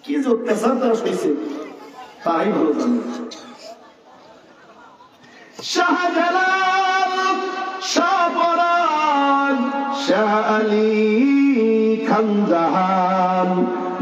কি যে অত্যাচার তারা সইছে তাই ভালো জানে। শাহজালাল, শাহপরান, শাহ আলী খানজাহান,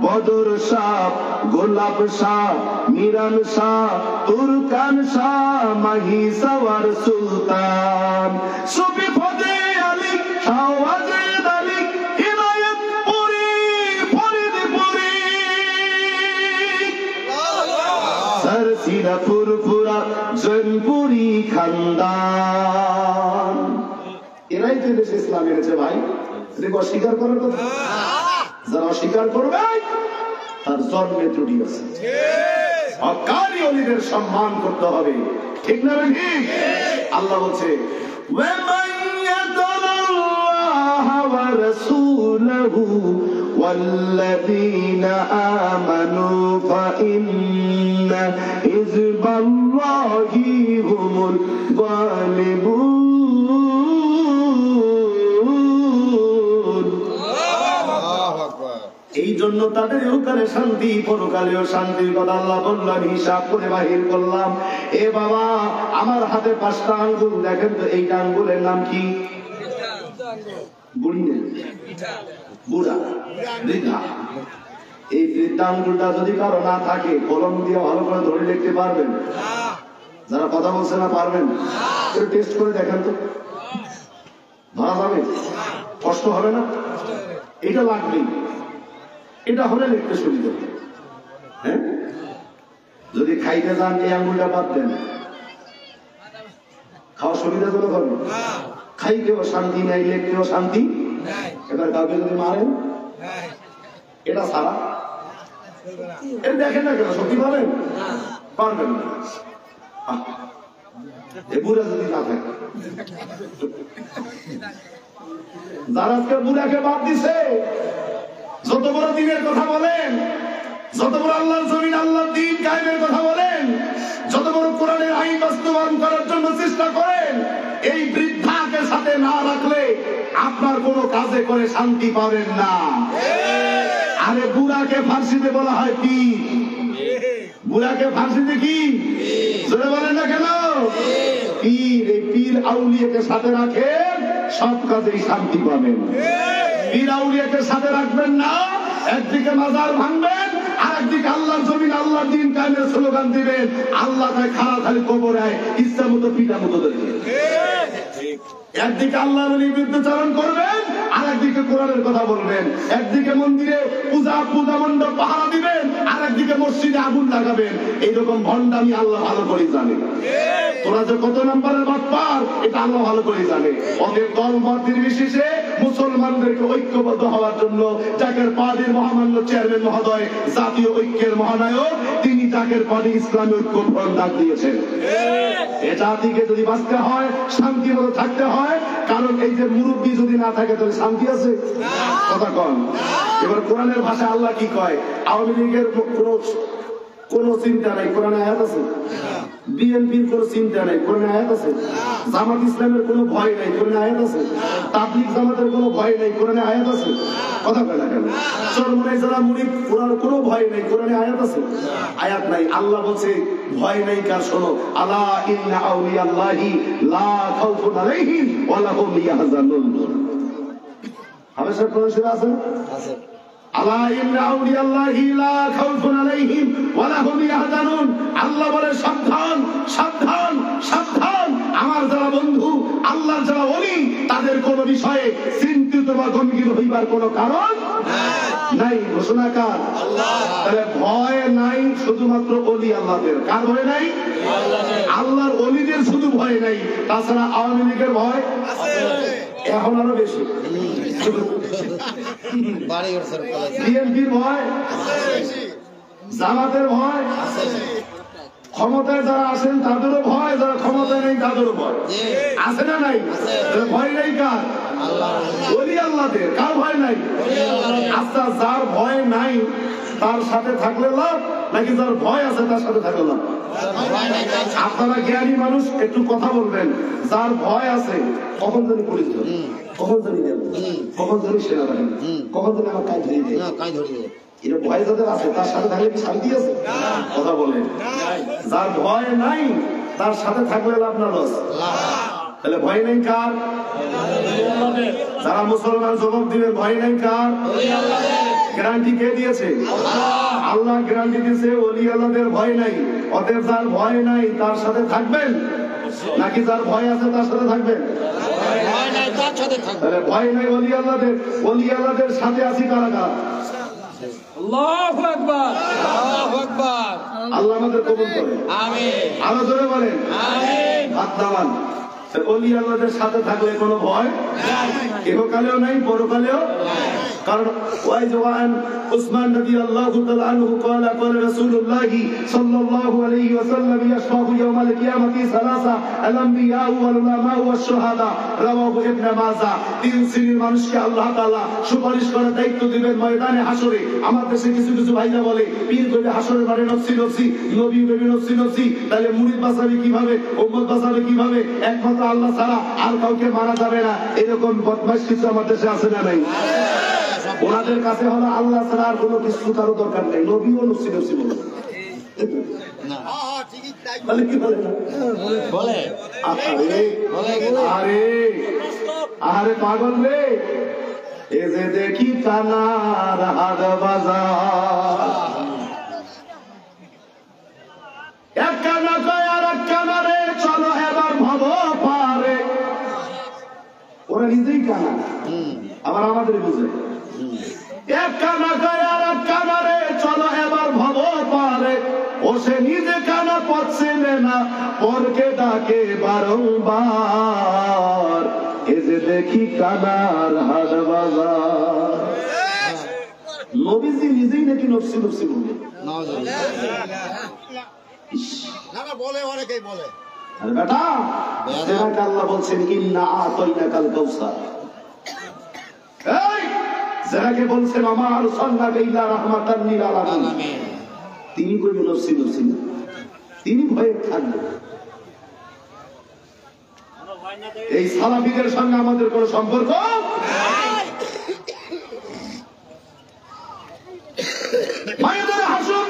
বদর শাহ, গোলাপ শাহ, মিরান শাহ, তুরকান শাহ, মাহি সওয়ার সুলতান, সুফি ফতে আলী, শাহ ওয়াজিদ আলী, হিদায়াতপুরি, ফরিদপুরি, সরসিরা ফুরফুরা, জৈনপুরি খানদান। এরাই তো দেশে ইসলাম এনেছে ভাই। অস্বীকার করার কথা, যারা অস্বীকার করবে তার জন্মে ত্রুটি আছে। হক্কানি ওলিদের সম্মান করতে হবে, ঠিক না ঠিক? আল্লাহ বলছে وَمَن يَتَوَلَّ وَرَسُولَهُ وَالَّذِينَ آمَنُوا فَإِنَّ حِزْبَ اللَّهِ هُمُ الْغَالِبُونَ। এই জন্য তাদের ইহকালে শান্তি, পরকালেও শান্তির কথা আল্লাহ বললেন, হিসাব করে বাহির করলাম। এ বাবা, আমার হাতে 5টা আঙ্গুল, দেখেন তো এইটা আঙ্গুলের নাম কি? বুড়ি না, বুড়া, বৃদ্ধা। এই বৃদ্ধা আঙ্গুলটা যদি কারো না থাকে, কলম দিয়ে ভালো করে ধরে লিখতে পারবেন? যারা কথা বলছে না পারবেন? একটু টেস্ট করে দেখেন তো, ধরা যাবে? কষ্ট হবে না? এটা লাগবেই, এটা হলে লিখতে সুবিধা। হ্যাঁ, যদি খাইতে যান এই আঙ্গুলটা বাদ দেন, খাওয়া সুবিধাজনক হবে? খাইতেও শান্তি নাই, লিখতেও শান্তি। এবার কাউকে যদি মারেন, এটা ছাড়া এটা দেখেন না কেন, সত্যি পাবেন? পারবেন না। এ বুড়া যদি না থাকে, যারা আজকে বুড়াকে বাদ দিছে, যত বড় দিনের কথা বলেন, যত বড় আল্লাহর জমিন, আল্লাহর দ্বীন কায়েমের কথা বলেন, যত বড় কোরআনের আইন বাস্তবায়ন করার জন্য চেষ্টা করেন, এই বৃদ্ধাকে সাথে না রাখলে আপনার কোনো কাজে করে শান্তি পাবেন না। আরে বুড়াকে ফার্সিতে বলা হয় পীর। বুড়াকে ফার্সিতে কি জোরে বলেন না কেন? পীর। এই পীর আউলিয়াকে সাথে রাখেন, সব কাজেই শান্তি পাবেন। পীর আউলিয়াকে সাথে রাখবেন না, একদিকে মাজার ভাঙবেন, আর একদিকে আল্লাহর জমিন, আল্লাহর দ্বীন কায়েমের স্লোগান দিবেন। আল্লাহ তাই খাড়া খালি কবরায় ইচ্ছা মতো পিতা মতো দেখবেন। একদিকে আল্লাহর বিরুদ্ধাচরণ করবেন, আর একদিকে কোরআনের কথা বলবেন। একদিকে মন্দিরে পূজা মণ্ডপ পাহারা দিবেন, আর একদিকে মসজিদে আগুন লাগাবেন। এইরকম ভণ্ডামি আল্লাহ ভালো করে জানে। তোরা যে কত নম্বরের বাটপার, এটা আল্লাহ ভালো করে জানে। ওদের দল মত নির্বিশেষে মুসলমানদেরকে ঐক্যবদ্ধ হওয়ার জন্য জাকের পার্টির মহামান্য চেয়ারম্যান মহোদয়, জাতীয় ঐক্যের মহানায়ক, তিনি জাকের পার্টি ইসলামী ঐক্য ফ্রন্ট ডাক দিয়েছেন। এ জাতিকে যদি বাঁচতে হয়, শান্তি মতো থাকতে হয়, কারণ এই যে মুরব্বী যদি না থাকে তাহলে শান্তি আছে? কথা কন। এবার কোরআনের ভাষায় আল্লাহ কি কয়? আওয়ামী লীগের কোন চিন্তা নাই, কোরআনে আয়াত আছে? বিএনপির কোন চিন্তা নাই, কোরআনে আয়াত আছে? জামাত ইসলামের কোনো ভয় নাই, কোরআনে আয়াত আছে? তাবলীগ জামাতের কোনো ভয় নাই, কোরআনে আয়াত আছে? কথা বলে না কেন? চরমনাই যারা মুরিদ, কোরআন কোনো ভয় নাই, কোরআনে আয়াত আছে? আয়াত নাই। আল্লাহ বলছে ভয় নাই কার? শোনো, আলা ইন্না আউলিয়াল্লাহি লা খাউফুন আলাইহিম ওয়া লা হুম ইয়াহজানুন। হামেশা কোরআন শরীফ আছে? আছে। আলা ইন্না আউলিয়াল্লাহি লা খাউফুন আলাইহিম ওয়া লা হুম ইয়াহজানুন। আল্লাহ বলে সাবধান, সাবধান, সাবধান। আমার যারা বন্ধু, আল্লাহর যারা ওলি, তাদের কোন বিষয়ে চিন্তিত বা গম্ভীর হইবার কোন কারণ নাই। ঘোষণা কার? আল্লাহ। তাহলে ভয় নাই শুধুমাত্র ওলি আল্লাহদের। কার ভয় নাই? আল্লাহর ওলিদের শুধু ভয় নাই, তাছাড়া আওয়ামী লীগের ভয় আছে, এখন আরো বেশি। বিএনপির ভয় আছে, জামাতের ভয় আছে, ক্ষমতায় যারা আছেন তাদেরও ভয়, যারা ক্ষমতায় নেই তাদেরও ভয় আছে না নাই? ভয় নাই কার? ওলি আল্লাহদের। কার ভয় নাই? আচ্ছা, যার ভয় নাই তার সাথে থাকলে লাভ, নাকি যার ভয় আছে তার সাথে থাকলে লাভ? আপনারা জ্ঞানী মানুষ, একটু কথা বলবেন। যার ভয় আছে, কখন জানি পুলিশ ধরে, কখন জানি কখন জানি সেনাবাহিনী, কখন জানি আমার কাজ ধরিয়ে দেয়। এর ভয় যাদের আছে তার সাথে থাকলে কি শান্তি আছে? কথা বলেন। যার ভয় নাই তার সাথে থাকলে লাভ না লস? তাহলে ভয় নেই কার? যারা মুসলমান জবাব দিবে ভয় নেই কার? গ্যারান্টি কে দিয়েছে? আল্লাহ গ্যারান্টি দিয়েছে ওলি আল্লাহদের ভয় নাই। অতএব যার ভয় নাই তার সাথে থাকবেন নাকি যার ভয় আছে তার সাথে থাকবেন? তাহলে ভয় নাই ওলি আল্লাহদের, ওলি আল্লাহদের সাথে আছি কারা কারা? আল্লাহু আকবার, আল্লাহু আকবার। আল্লাহ আমাদের কবুল করে, আমিন। আরো জোরে বলেন আমিন। হাত নামান। ওলি আল্লাহদের সাথে থাকলে কোনো ভয় ইহকালেও নাই পরকালেও। কারণ উসমান রাদিয়াল্লাহু তাআলা আনহু قال قال رسول الله صلى الله عليه وسلم يشفع يوم القيامة ثلاثة الأنبياء والعلماء والشهداء رواه ابن ماجه। তিন শ্রেণীর মানুষকে আল্লাহ তাআলা সুপারিশ করার দায়িত্ব দিবেন ময়দানে হাসরে। আমার দেশে কিছু কিছু ভাইরা বলে পীর কবি হাসরের মাঠে নফসি নফসি, নবী কবি নফসি নফসি। তাহলে মুরিদ বাঁচাবে কিভাবে, উম্মত বাঁচাবে কিভাবে? একমাত্র আল্লাহ ছাড়া আর কাউকে মারা যাবে না। এরকম বদমাশ কিছু আমার দেশে আছে না নাই? ওনাদের কাছে হলো আল্লাহ ছাড়া আর কোনো কিছু কারো দরকার নেই। নবীও নফসি নফসি বলে কি বলে না? বলে আরে আরে পাগল রে, এ যে দেখি কানার হাট বাজার, এক কানা কয় আর এক কানা রে চলো এবার ভব পারে। ওরা নিজেই কানা, আবার আমাদের বুঝে। এক কানা কয় আর এক কানা রে চলো এবার ভব পারে। ও সে নিজে কানা পথ চেনে না, পরকে ডাকে বারংবার। এ যে দেখি কানার হাট বাজার। নবীজি নিজেই নাকি নফসি নফসি বলে। বলে অনেকেই বলে। আরে বেটা, যেটাকে আল্লাহ বলছেন ইন্না আতাইনাকাল কাউসার, এই যাকে বলছেন আমার আরসালনাকা ইল্লা রাহমাতান লিল আলামিন, তিনি কইবেন নফসি নফসি না, তিনি ভয়ে থাকবেন। এই সালাফিদের সঙ্গে আমাদের কোনো সম্পর্ক মায়েদের হাসুন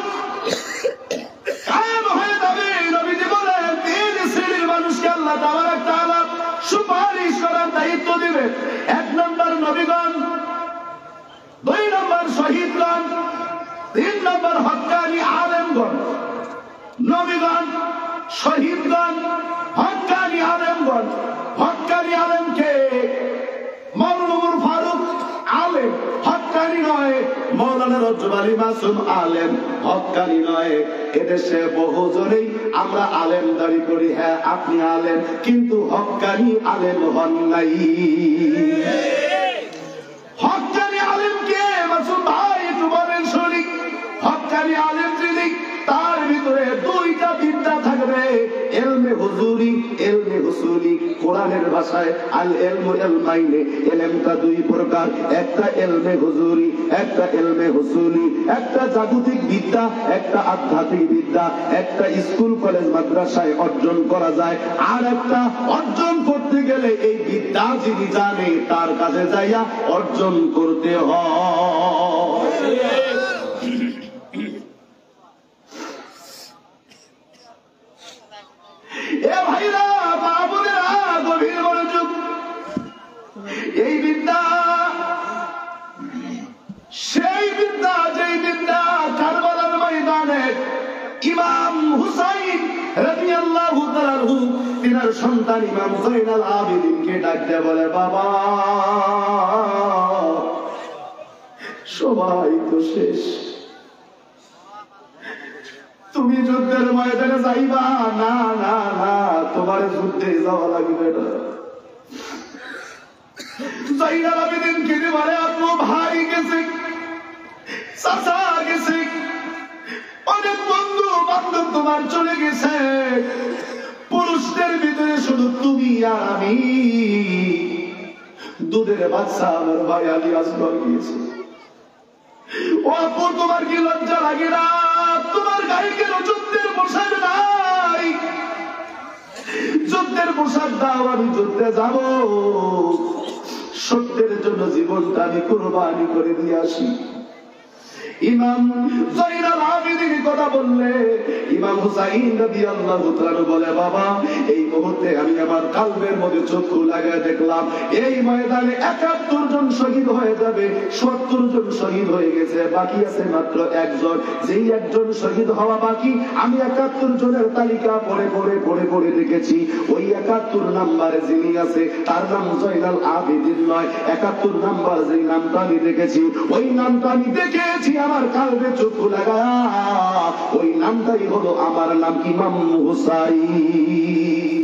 কায়েম হয়ে যাবে। নবীজি বলেন তিন শ্রেণীর মানুষকে আল্লাহ তাবারক তাআলা সুপারিশ করার দায়িত্ব দিবে। এক নম্বর নবীগণ, দুই নম্বর শহীদগণ, তিন নম্বর হক্কানি আলেমগণ। নবীগণ, শহীদগণ, হক্কানি আলেমগণ। হক্কানি আলেমকে মাওলানা ফারুক আলেম, হক্কানি নয় মাওলানা রজব আলী মাসুম আলেম, হক্কানি নয়। এদেশে বহুজনেই আমরা আলেম দাবি করি, হ্যাঁ আপনি আলেম, কিন্তু হক্কানি আলেম হন নাই। হক্কানি আলেম কে মাসুম ভাই একটু বলেন শুনি। হক্কানি আলেম যিনি, তার ভিতরে দুইটা বিদ্যা থাকবে, ইলমে হুজুরি, ইলমে হুসুলি। কোরআনের ভাষায় আল ইলমু ইলমাইনে, ইলমটা দুই প্রকার, একটা ইলমে হুজুরি, একটা ইলমে হুসুলি। একটা জাগতিক বিদ্যা, একটা আধ্যাত্মিক বিদ্যা। একটা স্কুল কলেজ মাদ্রাসায় অর্জন করা যায়, আর একটা অর্জন করতে গেলে এই বিদ্যা যিনি জানে তার কাছে যাইয়া অর্জন করতে হয়। এ ভাইরা বাবুরা গভীর মনোযোগ। এই বিদ্যা সেই বিদ্যা, যেই বিদ্যা কারবালার ময়দানে ইমাম হুসাইন রাদিয়াল্লাহু তাআলা আনহু তিনার সন্তান ইমাম যায়নাল আবেদিনকে ডাক দিয়ে বলে, বাবা সবাই তো শেষ, তুমি যুদ্ধের ময়দানে যাইবা না? না না, তোমার যুদ্ধে যাওয়া লাগবে না। যাইনাল আবেদিন কে বলে, আপু ভাই গেছে, চাচা গেছে, অনেক বন্ধু বান্ধব তোমার চলে গেছে, পুরুষদের ভিতরে শুধু তুমি আর আমি, দুধের বাচ্চা আমার ভাই আলী আসগর গিয়েছে। ও আপু তোমার কি লজ্জা লাগে না? তোমার গায়ে কেন যুদ্ধের পোশাক নাই? যুদ্ধের পোশাক দাও, আমি যুদ্ধে যাব, সত্যের জন্য জীবনটা আমি কুরবানি করে দিয়ে আসি। ইমাম জয়নুল আবেদিন কথা বললে ইমাম হুসাইন রাদিয়াল্লাহু তাআলা বলে, বাবা এই মুহূর্তে আমি আমার কলবের মধ্যে চক্ষু লাগায় দেখলাম এই ময়দানে 71 জন শহীদ হয়ে যাবে, 70 জন শহীদ হয়ে গেছে, বাকি আছে মাত্র একজন। যেই একজন শহীদ হওয়া বাকি, আমি 71 জনের তালিকা পড়ে দেখেছি ওই 71 নাম্বারে যিনি আছে তার নাম জয়নুল আবেদিন নয়। 71 নাম্বার যেই নামটা আমি দেখেছি ওই নামটা আমি দেখেছি আমার কালবে চক্ষু লাগায়া, ওই নামটাই হলো আমার নাম ইমাম হুসাইন।